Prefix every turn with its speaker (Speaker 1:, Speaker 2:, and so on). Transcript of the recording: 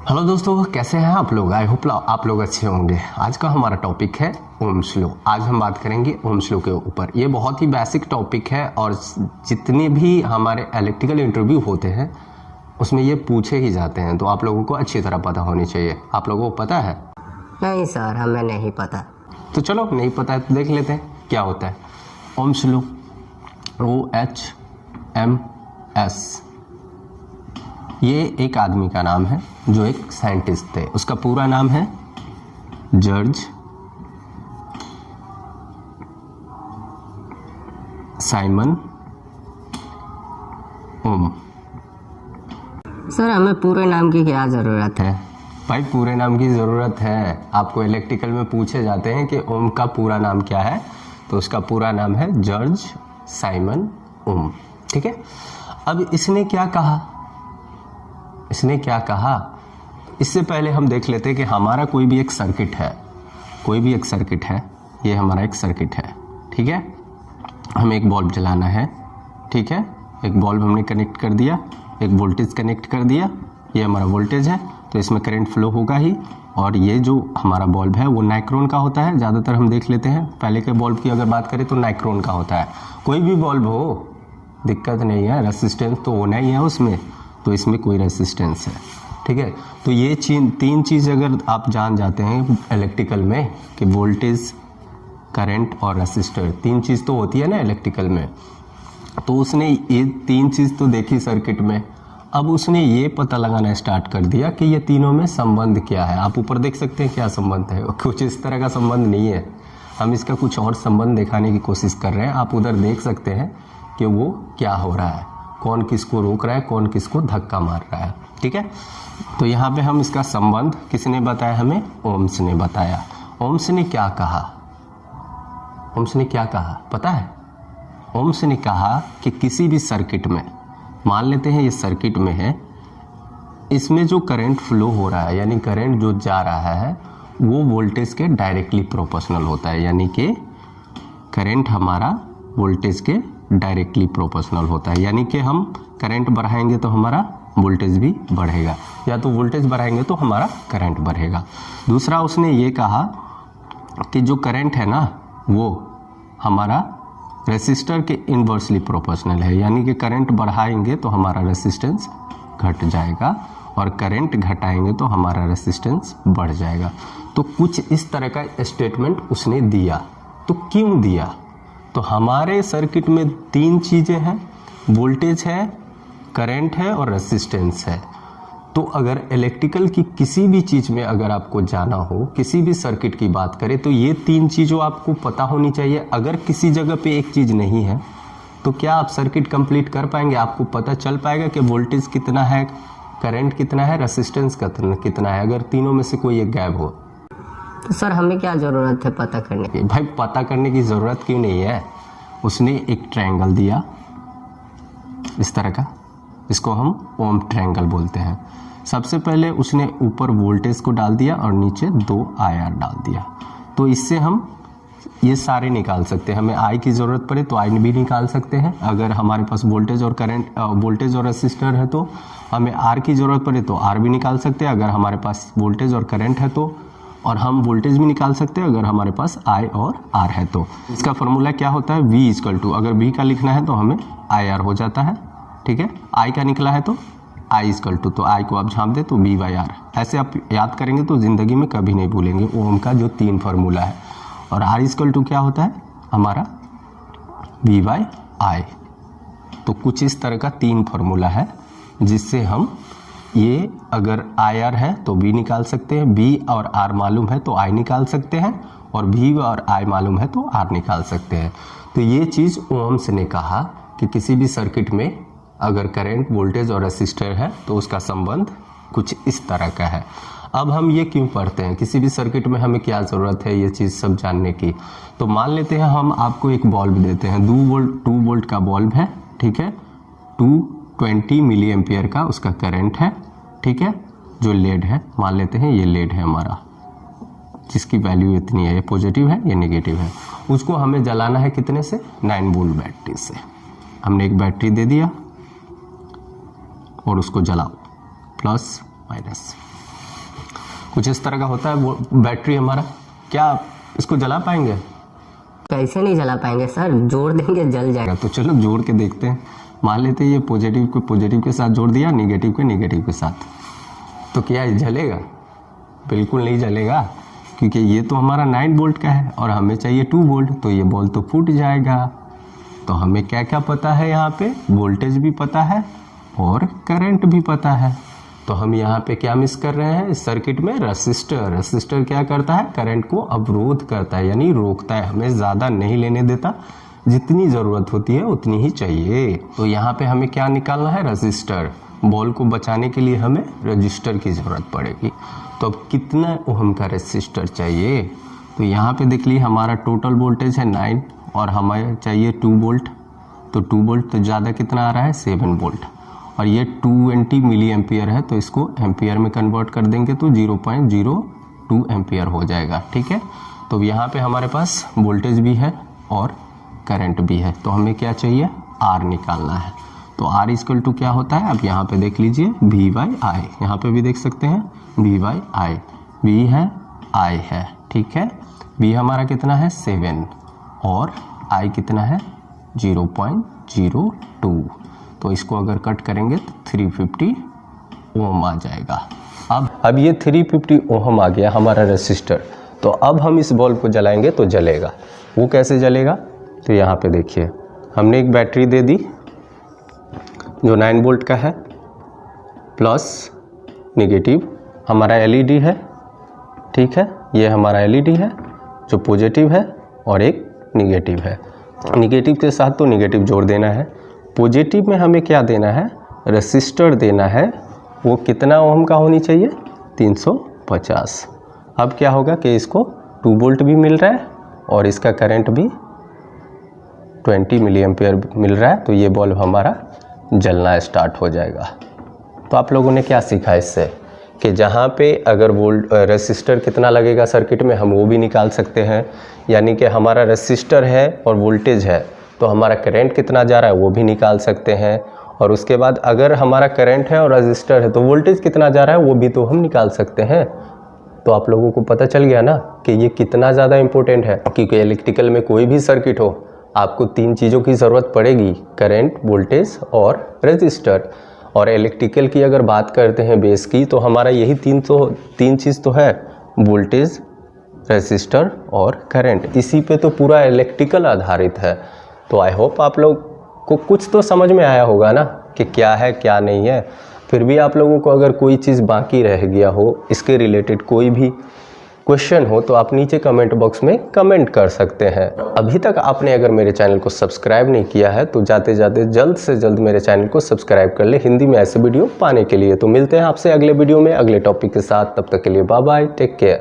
Speaker 1: Hello दोस्तों, कैसे हैं आप लोग। आई होप आप लोग अच्छे होंगे। आज का हमारा टॉपिक है ओम्स लॉ। आज हम बात करेंगे ओम्स लॉ के ऊपर। ये बहुत ही बेसिक टॉपिक है और जितने भी हमारे इलेक्ट्रिकल इंटरव्यू होते हैं उसमें ये पूछे ही जाते हैं, तो आप लोगों को अच्छी तरह पता होनी चाहिए। आप लोगों को पता है?
Speaker 2: नहीं सर, हमें नहीं पता।
Speaker 1: तो चलो, नहीं पता है तो देख लेते हैं क्या होता है ओम्स लॉ। OHMS ये एक आदमी का नाम है जो एक साइंटिस्ट थे। उसका पूरा नाम है जॉर्ज साइमन ओम।
Speaker 2: सर, हमें पूरे नाम की क्या ज़रूरत है?
Speaker 1: भाई, पूरे नाम की ज़रूरत है। आपको इलेक्ट्रिकल में पूछे जाते हैं कि ओम का पूरा नाम क्या है, तो उसका पूरा नाम है जॉर्ज साइमन ओम। ठीक है। अब इसने क्या कहा, इससे पहले हम देख लेते हैं कि हमारा कोई भी एक सर्किट है, ये हमारा एक सर्किट है। ठीक है। हमें एक बल्ब जलाना है। ठीक है। एक बल्ब हमने कनेक्ट कर दिया, एक वोल्टेज कनेक्ट कर दिया, ये हमारा वोल्टेज है, तो इसमें करंट फ्लो होगा ही। और ये जो हमारा बल्ब है वो नाइक्रोन का होता है। ज़्यादातर हम देख लेते हैं, पहले के बल्ब की अगर बात करें तो नाइक्रोन का होता है। कोई भी बल्ब हो, दिक्कत नहीं है, रेसिस्टेंस तो होना ही है उसमें, तो इसमें कोई रेसिस्टेंस है। ठीक है। तो ये तीन चीज़ अगर आप जान जाते हैं इलेक्ट्रिकल में कि वोल्टेज, करंट और रेसिस्टर, तीन चीज़ तो होती है ना इलेक्ट्रिकल में, तो उसने ये तीन चीज़ तो देखी सर्किट में। अब उसने ये पता लगाना स्टार्ट कर दिया कि ये तीनों में संबंध क्या है। आप ऊपर देख सकते हैं क्या संबंध है। कुछ इस तरह का संबंध नहीं है, हम इसका कुछ और संबंध दिखाने की कोशिश कर रहे हैं। आप उधर देख सकते हैं कि वो क्या हो रहा है, कौन किसको रोक रहा है, कौन किसको धक्का मार रहा है। ठीक है। तो यहाँ पे हम इसका संबंध किसने बताया? हमें ओम्स ने बताया। ओम्स ने क्या कहा पता है? ओम्स ने कहा कि किसी भी सर्किट में, मान लेते हैं ये सर्किट में है, इसमें जो करंट फ्लो हो रहा है, यानी करंट जो जा रहा है वो वोल्टेज के डायरेक्टली प्रोपोर्शनल होता है। यानी कि करंट हमारा वोल्टेज के डायरेक्टली प्रोपोर्शनल होता है। यानी कि हम करंट बढ़ाएंगे तो हमारा वोल्टेज भी बढ़ेगा, या तो वोल्टेज बढ़ाएंगे तो हमारा करंट बढ़ेगा। दूसरा उसने ये कहा कि जो करंट है ना वो हमारा रेसिस्टर के इन्वर्सली प्रोपोर्शनल है। यानी कि करंट बढ़ाएंगे तो हमारा रेसिस्टेंस घट जाएगा और करंट घटाएंगे तो हमारा रेसिस्टेंस बढ़ जाएगा। तो कुछ इस तरह का स्टेटमेंट उसने दिया। तो क्यों दिया? तो हमारे सर्किट में तीन चीज़ें हैं, वोल्टेज है, करंट है और रेसिस्टेंस है। तो अगर इलेक्ट्रिकल की किसी भी चीज़ में अगर आपको जाना हो, किसी भी सर्किट की बात करें, तो ये तीन चीज़ों आपको पता होनी चाहिए। अगर किसी जगह पे एक चीज़ नहीं है तो क्या आप सर्किट कंप्लीट कर पाएंगे? आपको पता चल पाएगा कि वोल्टेज कितना है, करंट कितना है, रेसिस्टेंस कितना है, अगर तीनों में से कोई एक गायब हो?
Speaker 2: तो सर, हमें क्या ज़रूरत है पता करने की?
Speaker 1: भाई, पता करने की ज़रूरत क्यों नहीं है। उसने एक ट्रायंगल दिया इस तरह का, इसको हम ओम ट्रायंगल बोलते हैं। सबसे पहले उसने ऊपर वोल्टेज को डाल दिया और नीचे 2 IR डाल दिया। तो इससे हम ये सारे निकाल सकते हैं। हमें I की ज़रूरत पड़े तो I भी निकाल सकते हैं। अगर हमारे पास वोल्टेज और करंट, वोल्टेज और रेसिस्टर है तो हमें R की ज़रूरत पड़े तो R भी निकाल सकते हैं। अगर हमारे पास वोल्टेज और करंट है तो, और हम वोल्टेज भी निकाल सकते हैं अगर हमारे पास I और R है तो। इसका फॉर्मूला क्या होता है? V = अगर V का लिखना है तो हमें IR हो जाता है। ठीक है। I का निकला है तो I = तो I को आप झाँप दे तो V/R। ऐसे आप याद करेंगे तो ज़िंदगी में कभी नहीं भूलेंगे ओम का जो तीन फार्मूला है। और R = क्या होता है हमारा? V/I। तो कुछ इस तरह का तीन फार्मूला है जिससे हम ये, अगर IR है तो V निकाल सकते हैं, V और R मालूम है तो I निकाल सकते हैं, और V और I मालूम है तो R निकाल सकते हैं। तो ये चीज़ ओम्स ने कहा कि किसी भी सर्किट में अगर करंट, वोल्टेज और रेसिस्टर है तो उसका संबंध कुछ इस तरह का है। अब हम ये क्यों पढ़ते हैं? किसी भी सर्किट में हमें क्या ज़रूरत है ये चीज़ सब जानने की। तो मान लेते हैं हम आपको एक बल्ब देते हैं, 2 वोल्ट का बल्ब है। ठीक है। 220 मिली एम्पियर का उसका करंट है। ठीक है। जो लेड है, मान लेते हैं ये लेड है हमारा, जिसकी वैल्यू इतनी है, ये पॉजिटिव है, ये नेगेटिव है। उसको हमें जलाना है कितने से? 9 वोल्ट बैटरी से। हमने एक बैटरी दे दिया और उसको जलाओ, प्लस माइनस। कुछ इस तरह का होता है वो बैटरी हमारा। क्या इसको जला पाएंगे?
Speaker 2: कैसे नहीं जला पाएंगे सर, जोड़ देंगे जल जाएगा।
Speaker 1: तो चलो जोड़ के देखते हैं। मान लेते हैं ये पॉजिटिव को पॉजिटिव के साथ जोड़ दिया, नेगेटिव को नेगेटिव के साथ, तो क्या ये जलेगा? बिल्कुल नहीं जलेगा, क्योंकि ये तो हमारा 9 वोल्ट का है और हमें चाहिए 2 वोल्ट, तो ये बॉल तो फूट जाएगा। तो हमें क्या क्या पता है यहाँ पे? वोल्टेज भी पता है और करंट भी पता है। तो हम यहाँ पे क्या मिस कर रहे हैं इस सर्किट में? रसिस्टर। रसिस्टर क्या करता है? करंट को अवरोध करता है, यानी रोकता है, हमें ज़्यादा नहीं लेने देता, जितनी ज़रूरत होती है उतनी ही चाहिए। तो यहाँ पे हमें क्या निकालना है? रसिस्टर। बॉल को बचाने के लिए हमें रजिस्टर की ज़रूरत पड़ेगी। तो अब कितना ओम का रसिस्टर चाहिए? तो यहाँ पे देख लीजिए हमारा टोटल वोल्टेज है 9 और हमें चाहिए 2 वोल्ट। तो 2 वोल्ट तो ज़्यादा कितना आ रहा है? 7 वोल्ट। और ये 220 मिली एम्पियर है, तो इसको एम्पियर में कन्वर्ट कर देंगे तो 0.02 एम्पियर हो जाएगा। ठीक है, तो यहाँ पे हमारे पास वोल्टेज भी है और करंट भी है। तो हमें क्या चाहिए? आर निकालना है। तो आर इक्वल टू क्या होता है? अब यहाँ पे देख लीजिए V/I, यहाँ पे भी देख सकते हैं V/I। V है, I है, ठीक है। V हमारा कितना है? 7 और I कितना है? 0.02। तो इसको अगर कट करेंगे तो 350 ओम आ जाएगा। अब ये 350 ओम आ गया हमारा रेसिस्टर। तो अब हम इस बल्ब को जलाएंगे तो जलेगा। वो कैसे जलेगा? तो यहाँ पे देखिए हमने एक बैटरी दे दी जो 9 वोल्ट का है, प्लस नेगेटिव हमारा एलईडी है, ठीक है। ये हमारा एलईडी है जो पॉजिटिव है और एक नेगेटिव है। नेगेटिव के साथ तो नेगेटिव जोड़ देना है। पॉजिटिव में हमें क्या देना है? रेसिस्टर देना है। वो कितना ओम का होनी चाहिए? 350। अब क्या होगा कि इसको 2 वोल्ट भी मिल रहा है और इसका करंट भी 20 मिली एम्पियर मिल रहा है। तो ये बल्ब हमारा जलना स्टार्ट हो जाएगा। तो आप लोगों ने क्या सीखा इससे? कि जहाँ पे अगर रेसिस्टर कितना लगेगा सर्किट में, हम वो भी निकाल सकते हैं। यानी कि हमारा रेसिस्टर है और वोल्टेज है, तो हमारा करंट कितना जा रहा है वो भी निकाल सकते हैं। और उसके बाद अगर हमारा करंट है और रेसिस्टर है तो वोल्टेज कितना जा रहा है वो भी तो हम निकाल सकते हैं। तो आप लोगों को पता चल गया ना कि ये कितना ज़्यादा इम्पोर्टेंट है। क्योंकि इलेक्ट्रिकल में कोई भी सर्किट हो, आपको 3 चीज़ों की ज़रूरत पड़ेगी, करंट, वोल्टेज और रेसिस्टर। और इलेक्ट्रिकल की अगर बात करते हैं बेस की, तो हमारा यही 3 चीज़ तो है, वोल्टेज, रेसिस्टर और करंट। इसी पे तो पूरा इलेक्ट्रिकल आधारित है। तो आई होप आप लोग को कुछ तो समझ में आया होगा ना कि क्या है क्या नहीं है। फिर भी आप लोगों को अगर कोई चीज़ बाकी रह गया हो, इसके रिलेटेड कोई भी क्वेश्चन हो, तो आप नीचे कमेंट बॉक्स में कमेंट कर सकते हैं। अभी तक आपने अगर मेरे चैनल को सब्सक्राइब नहीं किया है तो जाते जाते जल्द से जल्द मेरे चैनल को सब्सक्राइब कर ले, हिंदी में ऐसे वीडियो पाने के लिए। तो मिलते हैं आपसे अगले वीडियो में अगले टॉपिक के साथ। तब तक के लिए बाय बाय, टेक केयर।